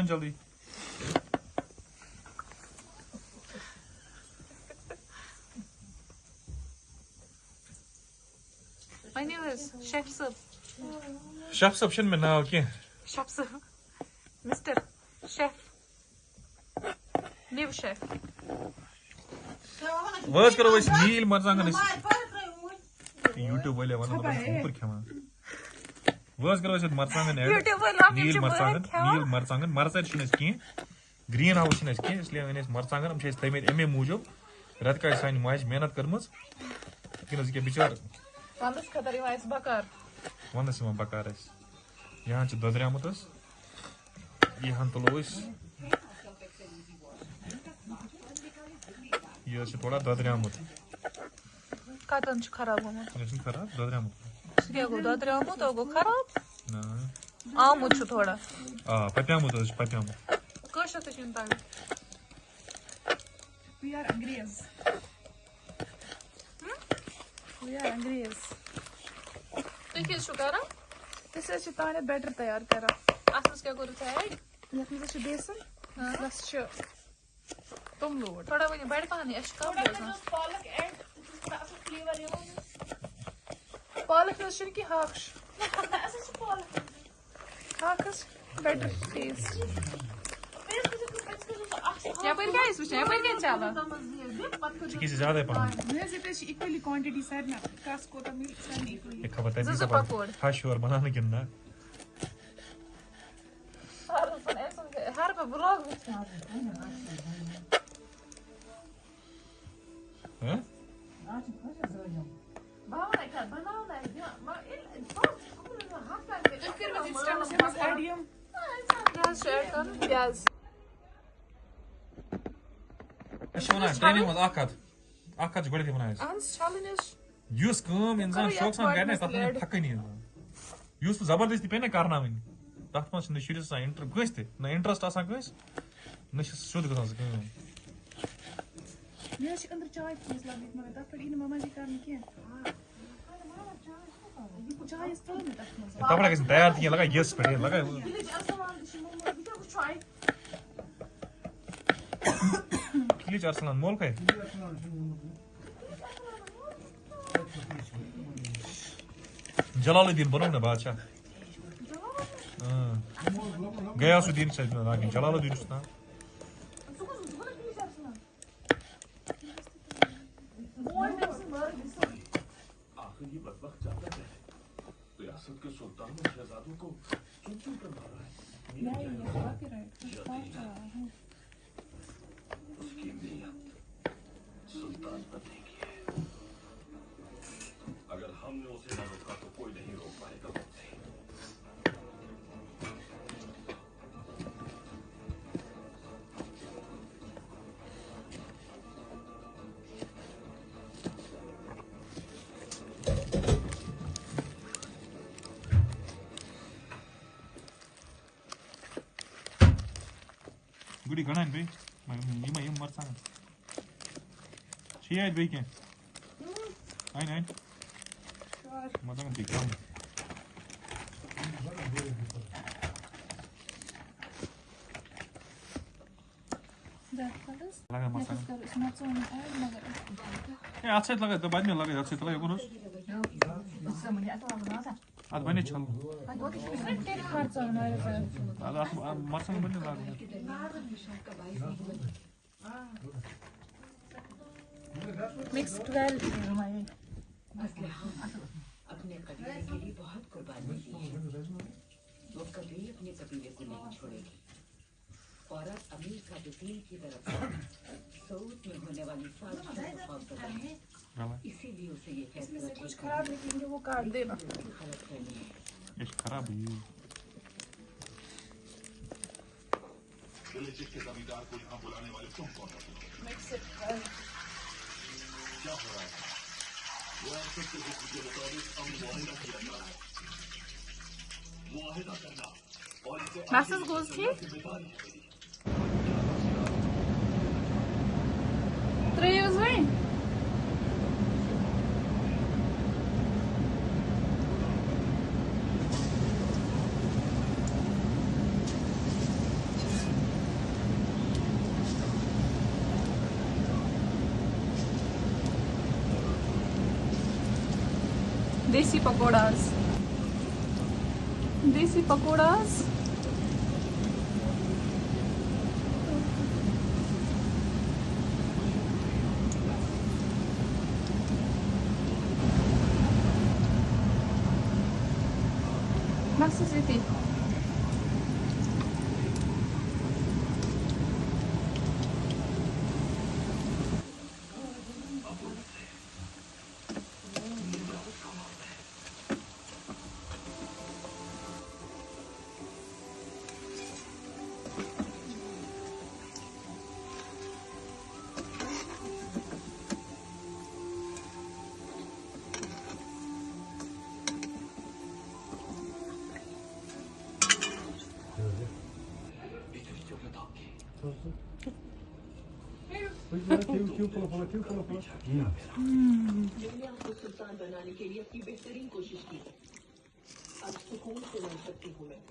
जल्दी My name is Chef Sub. Chef Sub shouldn't be now, okay? Chef Sub. Mr. Chef. New Chef. Words karo is Neil Marzangan is YouTube wale wana super khama. Words karo is Marzangan ad. Neil Marzangan Marzar shine is ki greenhouse shine is ki isliye wane is Marzangan am chhe tamed emme mujub rat ka sain mais mehnat karmas lekin uske bichar Vandas khatari mais bakar. Vandas ma bakar is yahan ch dadriyamut is yahan tulo is ये से थोड़ा ददरियामुत Katan ch kharab homo. लेकिन खराब ददरियामुत Sge go dadriyamu to go kharab. ना Amut chu thoda. पत्यामुत is पत्यामुत Kasha to chinta. We are Angries. We are Angries. Tu kis chu kara? This is tane better tayar kara. Asmas kya kuru thai? Yat mein se besan. Plus chu tum load. Thoda bani bad pani ashka. Palak and flavor yo. Palak is ki haksh. Asas palak. Haksh better taste. Ya par kya is which ya par kya chala? किसी ज्यादा पानी मैं से equally quantity sir na kas ko ta milk sir equally. एक खबर है This is a pakora. हाश और बनाने के ना Har pa vlog हैं Adium. Yes, share kar. Yes. ऐसे बना ट्रेनिंग में आकाश गड़े थे बनाए Ans challenge. यूज़ कम इंसान शौक सान करने तब तक थक ही नहीं यूज़ तो जबरदस्ती पे ने करना भी नहीं तब तक न शुरू से इंटरेस्ट आसान कस न शुद्ध कसा सके ये अंदर चाय पीस लगी मगर तब पर इन मामा जी करने के चाय इस तरह में तक तब लगा तैयार थी लगा यस पे लगा किली चार्सलन मोल खाए जलालुद्दीन बनो ना बादशाह गयासुद्दीन से ना जलालुद्दीन सुना आखिर बदबख्त चाहता है रियासत के सुल्तान और शहजादों को चुन कर मारा है उसकी नीयत सुल्तान बनने की है अगर हमने उसे न रोका तो कोई नहीं रोक पाएगा मुझसे गुडी गणा है भाई मैं ये मर सांग छिया भाई के आई नहीं मतलब कि दिखा लगा मसाला ये अच्छा लगा तो बाद में लगा अच्छा लगा कौन आज बने चल आज मसाला बने लगा मिक्स 12 अपने कबीले के लिए बहुत कुर्बानी दी है वो कभी अपने कबीले को नहीं छोड़ेगी और अब अमीर का वकील की तरफ से सऊद में होने वाली साजिशों को फॉलो करना है इसीलिए उसे ये फैसला कुछ खराब निकलेंगे वो काट देना गलत करनी है ये खराब है विलेज के जमींदार को यहाँ बुलाने वाले तुम कौन हो मिक्स इट 12 क्या हो रहा है रियासत के हुक्म के मुताबिक हम मुआहिदा किया जा रहा है मुआहिदा करना और इसे Message goes here. Desi pakoras. Desi pakoras. Nasıl zeytin? मैंने आपको सुल्तान बनाने के लिए अपनी बेहतरीन कोशिश की। अब सुकून से रह सकती हूँ मैं।